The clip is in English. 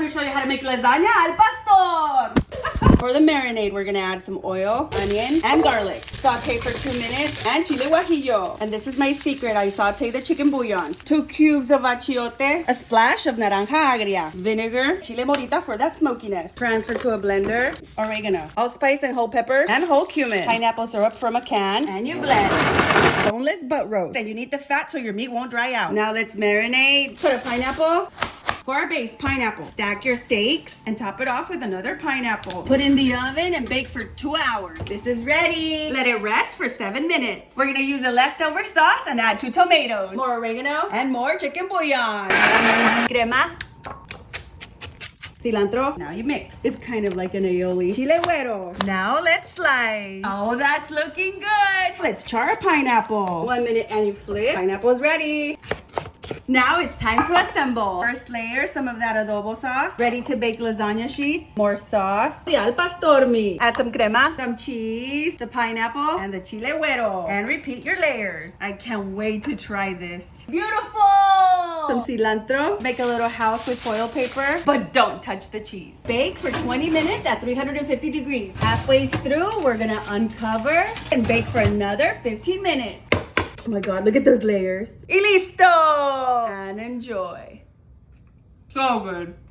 to show you how to make lasagna al pastor. For the marinade, we're gonna add some oil, onion, and garlic. Saute for 2 minutes, and chile guajillo. And this is my secret, I saute the chicken bouillon. 2 cubes of achiote, a splash of naranja agria, vinegar, chile morita for that smokiness. Transfer to a blender, oregano, allspice and whole peppers, and whole cumin. Pineapple syrup from a can, and you blend. Boneless butt roast. And you need the fat so your meat won't dry out. Now let's marinate. Put a pineapple. For our base, pineapple. Stack your steaks and top it off with another pineapple. Put in the oven and bake for 2 hours. This is ready. Let it rest for 7 minutes. We're gonna use a leftover sauce and add 2 tomatoes, more oregano, and more chicken bouillon. Crema. Cilantro. Now you mix. It's kind of like an aioli. Chile güero. Now let's slice. Oh, that's looking good. Let's char a pineapple. 1 minute and you flip. Pineapple's ready. Now it's time to assemble. First layer, some of that adobo sauce. Ready to bake lasagna sheets. More sauce. The al pastor meat. Add some crema, some cheese, the pineapple, and the chile güero. And repeat your layers. I can't wait to try this. Beautiful! Some cilantro. Make a little house with foil paper, but don't touch the cheese. Bake for 20 minutes at 350 degrees. Halfway through, we're gonna uncover and bake for another 15 minutes. Oh my God, look at those layers. Y listo! And enjoy. So good.